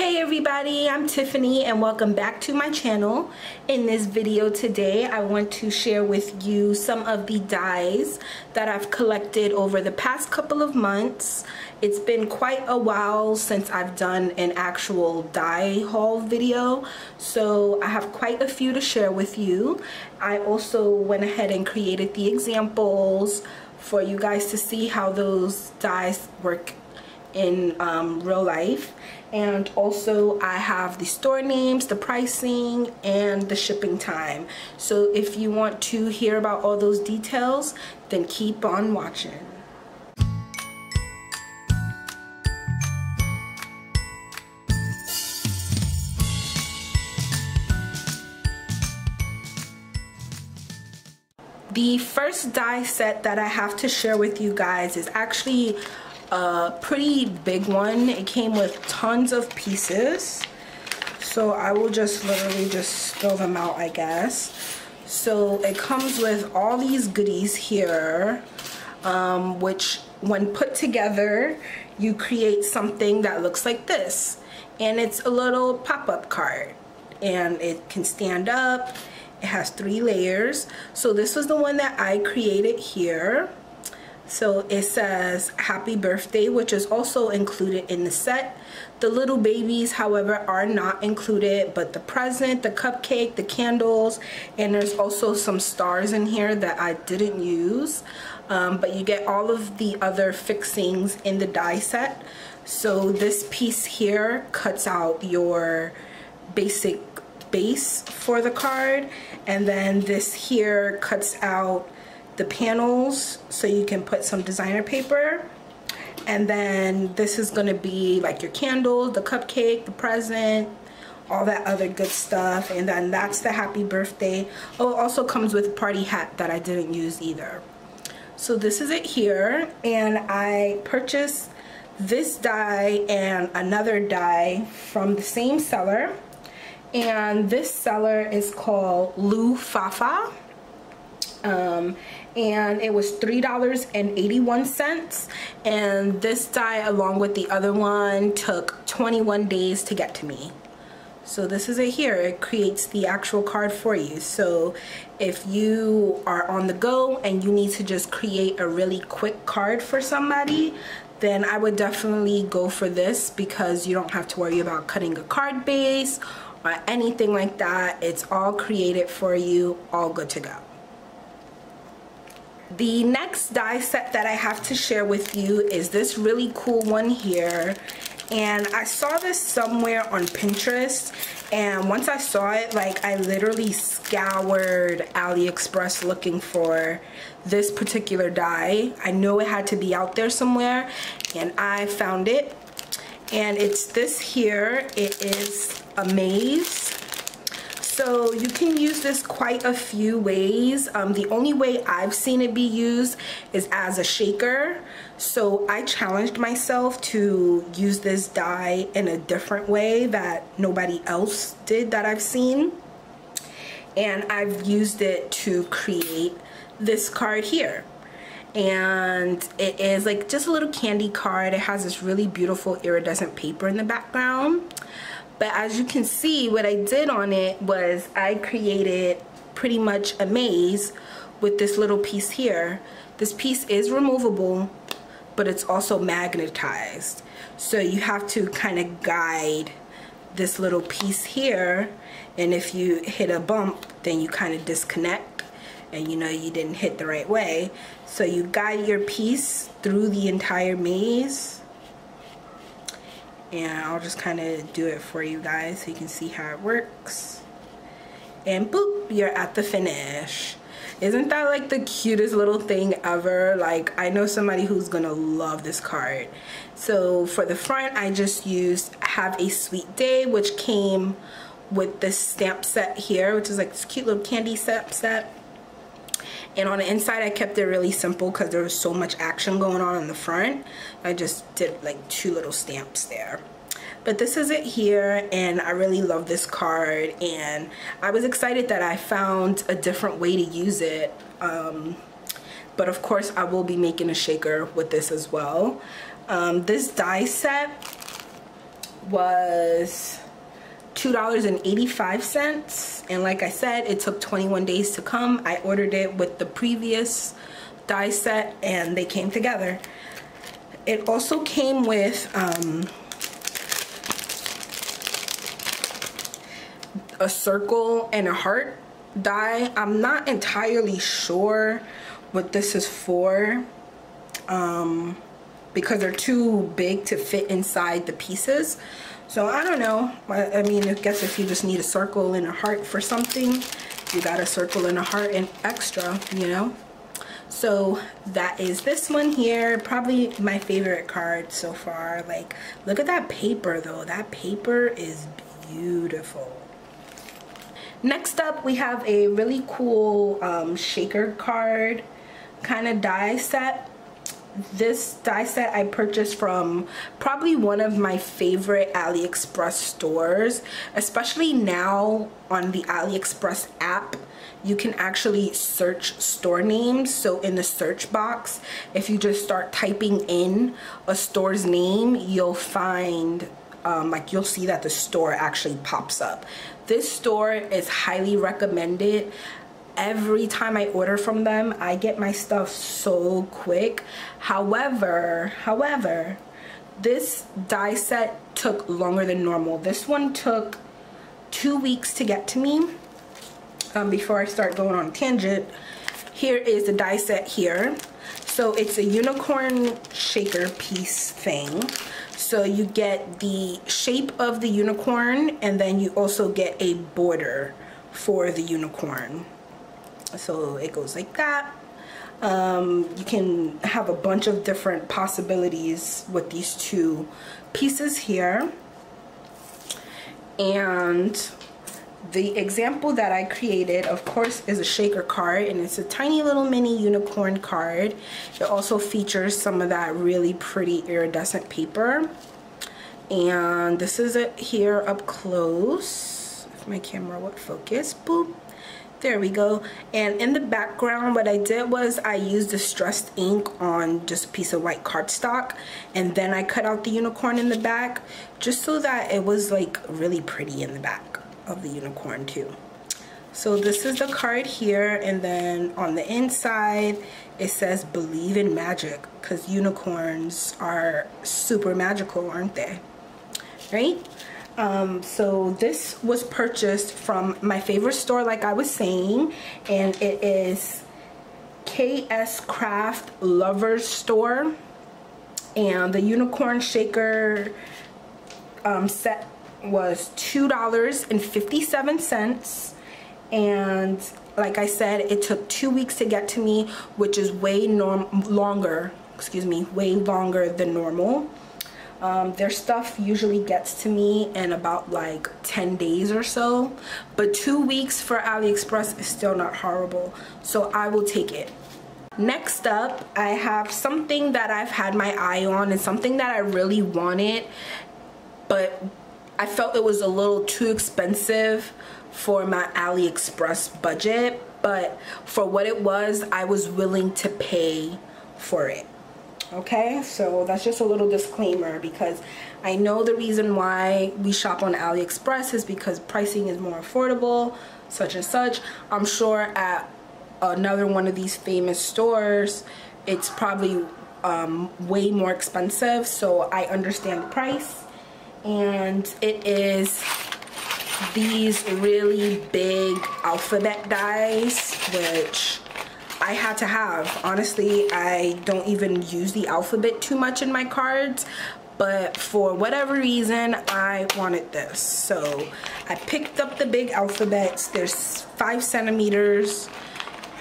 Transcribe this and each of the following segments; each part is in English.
Hey everybody, I'm Tiffany and welcome back to my channel. In this video today, I want to share with you some of the dies that I've collected over the past couple of months. It's been quite a while since I've done an actual die haul video, so I have quite a few to share with you. I also went ahead and created the examples for you guys to see how those dies work in real life. And also I have the store names, the pricing, and the shipping time. So if you want to hear about all those details, then keep on watching. The first die set that I have to share with you guys is actually a pretty big one. It came with tons of pieces, so I will just literally just spill them out, I guess. So it comes with all these goodies here, which when put together you create something that looks like this, and it's a little pop-up card, and it can stand up. It has 3 layers. So this was the one that I created here. So it says happy birthday, which is also included in the set. The little babies, however, are not included, but the present, the cupcake, the candles, and there's also some stars in here that I didn't use. But you get all of the other fixings in the die set. So this piece here cuts out your basic base for the card, and then this here cuts out the panels so you can put some designer paper, and then this is going to be like your candles, the cupcake, the present, all that other good stuff, and then that's the happy birthday. Oh, it also comes with a party hat that I didn't use either. So this is it here, and I purchased this die and another die from the same seller, and this seller is called Lou Fafa. And it was $3.81, and this die along with the other one took 21 days to get to me. So this is it here. It creates the actual card for you. So if you are on the go and you need to just create a really quick card for somebody, then I would definitely go for this, because you don't have to worry about cutting a card base or anything like that. It's all created for you, all good to go. The next die set that I have to share with you is this really cool one here, and I saw this somewhere on Pinterest, and once I saw it, like, I literally scoured Aliexpress looking for this particular die. I know it had to be out there somewhere, and I found it, and it's this here. It is a maze. So you can use this quite a few ways. The only way I've seen it be used is as a shaker. So I challenged myself to use this die in a different way that nobody else did that I've seen. And I've used it to create this card here. And it is like just a little candy card. It has this really beautiful iridescent paper in the background. But as you can see, what I did on it was I created pretty much a maze with this little piece here. This piece is removable, but it's also magnetized. So you have to kind of guide this little piece here, and if you hit a bump, then you kind of disconnect and you know you didn't hit the right way. So you guide your piece through the entire maze. And I'll just kind of do it for you guys so you can see how it works. And boop, you're at the finish. Isn't that like the cutest little thing ever? Like, I know somebody who's gonna love this card. So for the front, I just used Have a Sweet Day, which came with this stamp set here, which is like this cute little candy set. And on the inside, I kept it really simple because there was so much action going on the front. I just did like 2 little stamps there. But this is it here, and I really love this card, and I was excited that I found a different way to use it. But of course, I will be making a shaker with this as well. This die set was $2.85, and like I said, it took 21 days to come. I ordered it with the previous die set and they came together. It also came with a circle and a heart die. I'm not entirely sure what this is for because they're too big to fit inside the pieces. So I don't know. I mean, I guess if you just need a circle and a heart for something, you got a circle and a heart and extra, you know. So that is this one here. Probably my favorite card so far. Like, look at that paper though. That paper is beautiful. Next up, we have a really cool shaker card kind of die set. This die set I purchased from probably one of my favorite AliExpress stores, especially now on the AliExpress app. You can actually search store names. So in the search box, if you just start typing in a store's name, you'll find like you'll see that the store actually pops up. This store is highly recommended. Every time I order from them, I get my stuff so quick. However, this die set took longer than normal. This one took 2 weeks to get to me. Before I start going on a tangent, here is the die set here. So it's a unicorn shaker piece thing. So you get the shape of the unicorn, and then you also get a border for the unicorn. So it goes like that. You can have a bunch of different possibilities with these two pieces here. And the example that I created, of course, is a shaker card, and it's a tiny little mini unicorn card. It also features some of that really pretty iridescent paper. And this is it here up close. If my camera would focus, boop. There we go. And in the background, what I did was I used distressed ink on just a piece of white cardstock, and then I cut out the unicorn in the back just so that it was like really pretty in the back of the unicorn too. So this is the card here, and then on the inside it says believe in magic, because unicorns are super magical, aren't they? Right? So this was purchased from my favorite store, like I was saying, and it is KS Craft Lovers Store, and the unicorn shaker set was $2.57, and like I said, it took 2 weeks to get to me, which is way longer than normal. Their stuff usually gets to me in about like 10 days or so, but 2 weeks for AliExpress is still not horrible, so I will take it. Next up, I have something that I've had my eye on and something that I really wanted, but I felt it was a little too expensive for my AliExpress budget, but for what it was, I was willing to pay for it. Okay, so that's just a little disclaimer, because I know the reason why we shop on AliExpress is because pricing is more affordable, such and such. I'm sure at another one of these famous stores, it's probably way more expensive, so I understand the price. And it is these really big alphabet dies, which I had to have. Honestly, I don't even use the alphabet too much in my cards, but for whatever reason, I wanted this. So I picked up the big alphabets. There's 5 centimeters,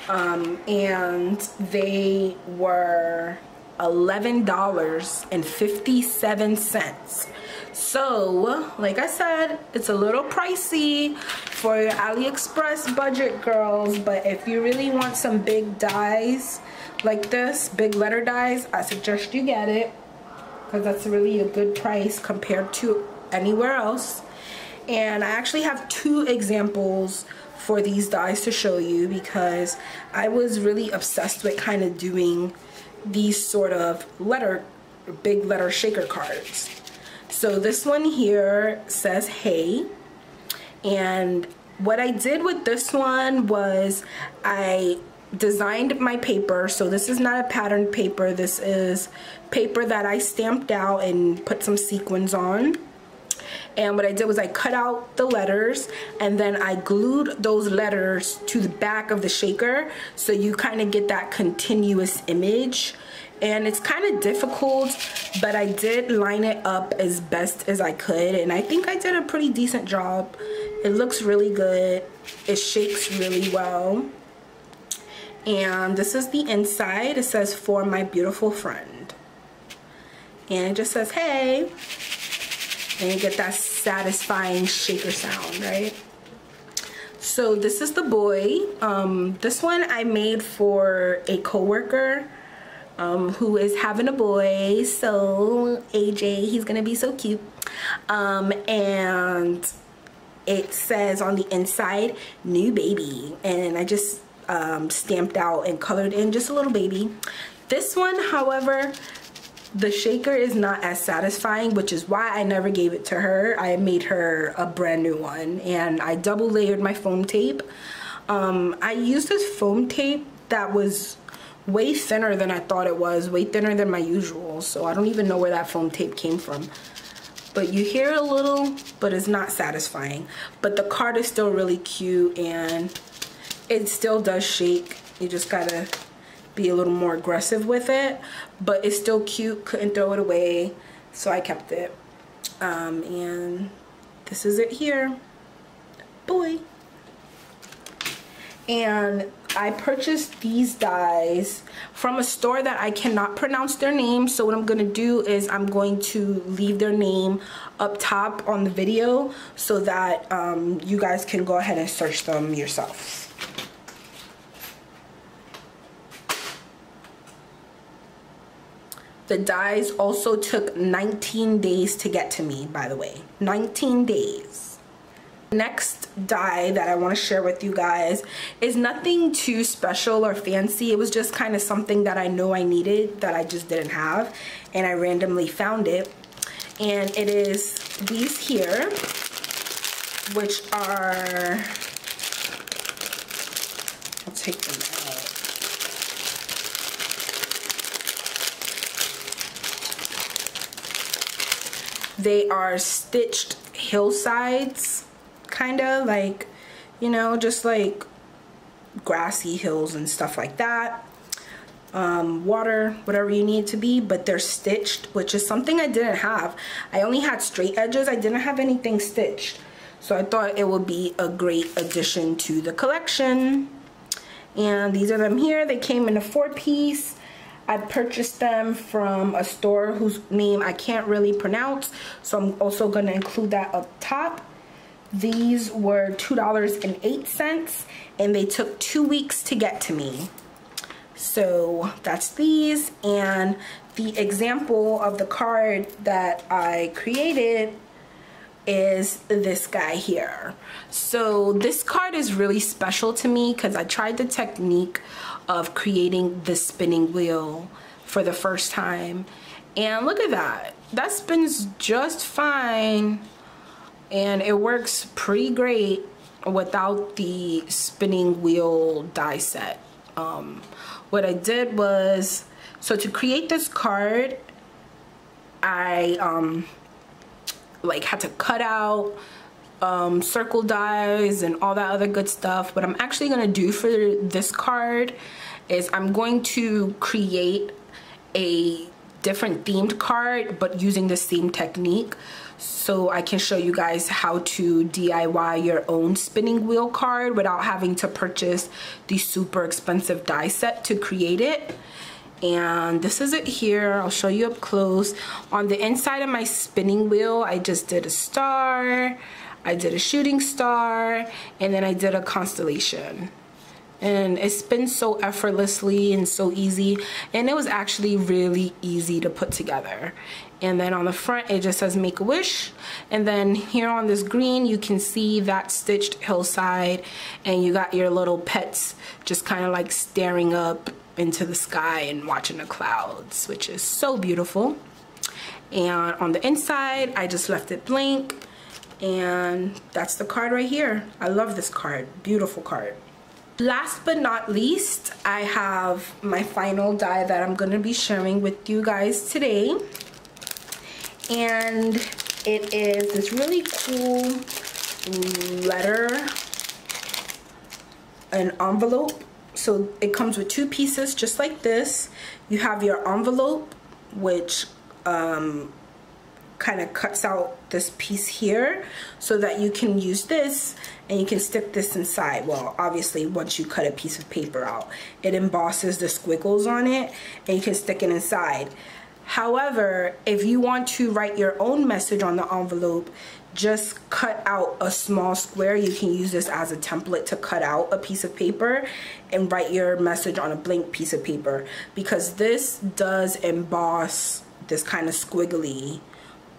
and they were $11.57. So, like I said, it's a little pricey for your AliExpress budget, girls, but if you really want some big dies like this, big letter dies, I suggest you get it, because that's really a good price compared to anywhere else. And I actually have 2 examples for these dies to show you, because I was really obsessed with kind of doing these sort of big letter shaker cards. So this one here says hey, and what I did with this one was I designed my paper. So this is not a patterned paper, this is paper that I stamped out and put some sequins on. And what I did was I cut out the letters and then I glued those letters to the back of the shaker, so you kind of get that continuous image. And it's kind of difficult, but I did line it up as best as I could, and I think I did a pretty decent job. It looks really good. It shakes really well. And this is the inside. It says, "For my beautiful friend." And it just says, hey. And you get that satisfying shaker sound, right? So this is the boy. This one I made for a coworker who is having a boy. So AJ, he's gonna be so cute. And it says on the inside, "New baby." And I just stamped out and colored in just a little baby. This one, however, the shaker is not as satisfying, which is why I never gave it to her. I made her a brand new one, and I double layered my foam tape. I used this foam tape that was way thinner than I thought it was, way thinner than my usual, so I don't even know where that foam tape came from. But you hear a little, but it's not satisfying. But the card is still really cute, and it still does shake. You just gotta be a little more aggressive with it, but it's still cute. Couldn't throw it away, so I kept it. And this is it here, boy. And I purchased these dies from a store that I cannot pronounce their name, so what I'm gonna do is I'm going to leave their name up top on the video so that you guys can go ahead and search them yourself. The dies also took 19 days to get to me, by the way. 19 days. Next die that I want to share with you guys is nothing too special or fancy. It was just kind of something that I know I needed that I just didn't have, and I randomly found it. And it is these here, which are, I'll take them out. They are stitched hillsides, kind of like, you know, just like grassy hills and stuff like that. Water, whatever you need it to be, but they're stitched, which is something I didn't have. I only had straight edges. I didn't have anything stitched. So I thought it would be a great addition to the collection. And these are them here. They came in a 4-piece. I purchased them from a store whose name I can't really pronounce, so I'm also going to include that up top. These were $2.08, and they took 2 weeks to get to me. So that's these, and the example of the card that I created is this guy here. So this card is really special to me because I tried the technique of creating the spinning wheel for the first time, and look at that. That spins just fine, and it works pretty great without the spinning wheel die set. What I did was, so to create this card, I like had to cut out circle dies and all that other good stuff. What I'm actually gonna do for this card is I'm going to create a different themed card, but using the same technique, so I can show you guys how to DIY your own spinning wheel card without having to purchase the super expensive die set to create it. And this is it here. I'll show you up close. On the inside of my spinning wheel, I just did a star, I did a shooting star, and then I did a constellation. And it spins so effortlessly and so easy, and it was actually really easy to put together. And then on the front it just says make a wish, and then here on this green you can see that stitched hillside, and you got your little pets just kind of like staring up into the sky and watching the clouds, which is so beautiful. And on the inside, I just left it blank. And that's the card right here. I love this card. Beautiful card. Last but not least, I have my final die that I'm going to be sharing with you guys today. And it is this really cool letter, an envelope. So it comes with two pieces just like this. You have your envelope, which kind of cuts out this piece here so that you can use this and you can stick this inside. Well, obviously once you cut a piece of paper out, it embosses the squiggles on it and you can stick it inside. However, if you want to write your own message on the envelope, just cut out a small square. You can use this as a template to cut out a piece of paper and write your message on a blank piece of paper, because this does emboss this kind of squiggly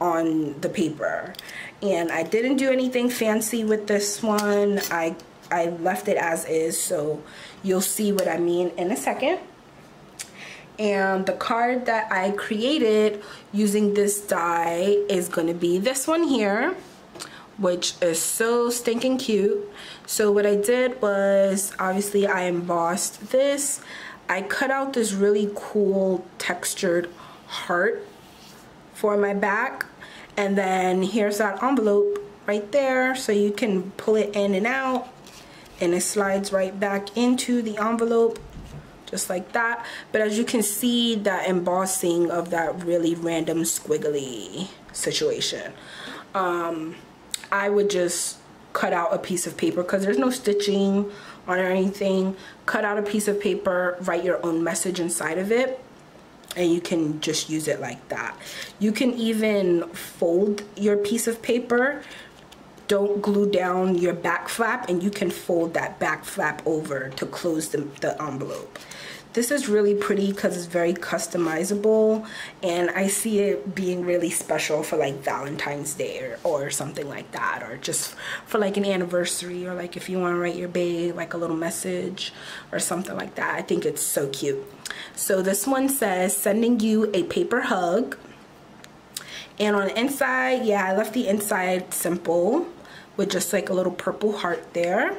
on the paper. And I didn't do anything fancy with this one. I left it as is, so you'll see what I mean in a second. And the card that I created using this die is going to be this one here, which is so stinking cute. So what I did was, obviously I embossed this. I cut out this really cool textured heart for my back. And then here's that envelope right there, so you can pull it in and out and it slides right back into the envelope just like that. But as you can see, that embossing of that really random squiggly situation. I would just cut out a piece of paper because there's no stitching on or anything. Cut out a piece of paper, write your own message inside of it, and you can just use it like that. You can even fold your piece of paper. Don't glue down your back flap, and you can fold that back flap over to close the envelope. This is really pretty because it's very customizable, and I see it being really special for like Valentine's Day or something like that, or just for like an anniversary, or like if you want to write your babe like a little message or something like that. I think it's so cute. So this one says, sending you a paper hug. And on the inside, yeah, I left the inside simple with just like a little purple heart there.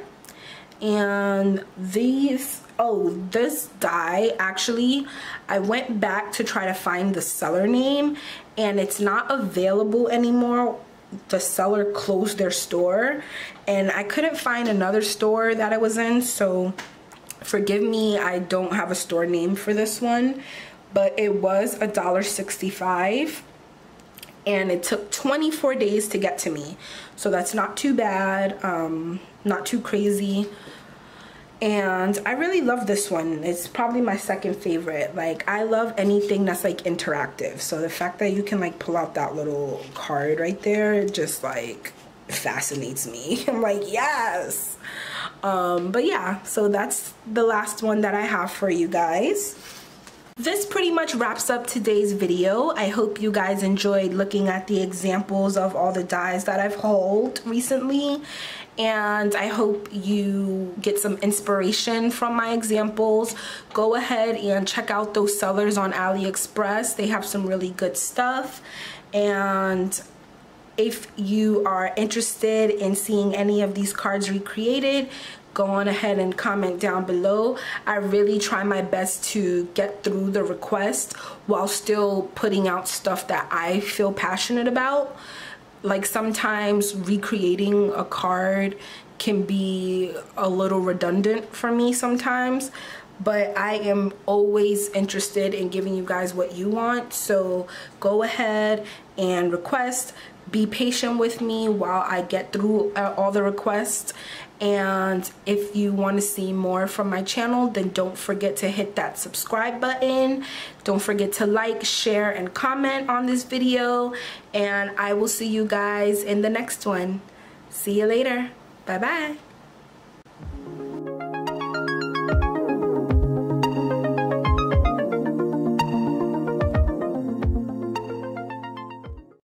And these, oh, this die, actually, I went back to try to find the seller name, and it's not available anymore. The seller closed their store, and I couldn't find another store that I was in, so forgive me, I don't have a store name for this one, but it was $1.65. And it took 24 days to get to me, so that's not too bad, not too crazy. And I really love this one. It's probably my second favorite. Like, I love anything that's like interactive, so the fact that you can like pull out that little card right there, it just like fascinates me. I'm like, yes. But yeah, so that's the last one that I have for you guys. This pretty much wraps up today's video. I hope you guys enjoyed looking at the examples of all the dies that I've hauled recently, and I hope you get some inspiration from my examples. Go ahead and check out those sellers on AliExpress. They have some really good stuff. And if you are interested in seeing any of these cards recreated, go on ahead and comment down below. I really try my best to get through the request while still putting out stuff that I feel passionate about. Like, sometimes recreating a card can be a little redundant for me sometimes, but I am always interested in giving you guys what you want. So go ahead and request. Be patient with me while I get through all the requests. And if you want to see more from my channel, then don't forget to hit that subscribe button. Don't forget to like, share, and comment on this video. And I will see you guys in the next one. See you later. Bye-bye.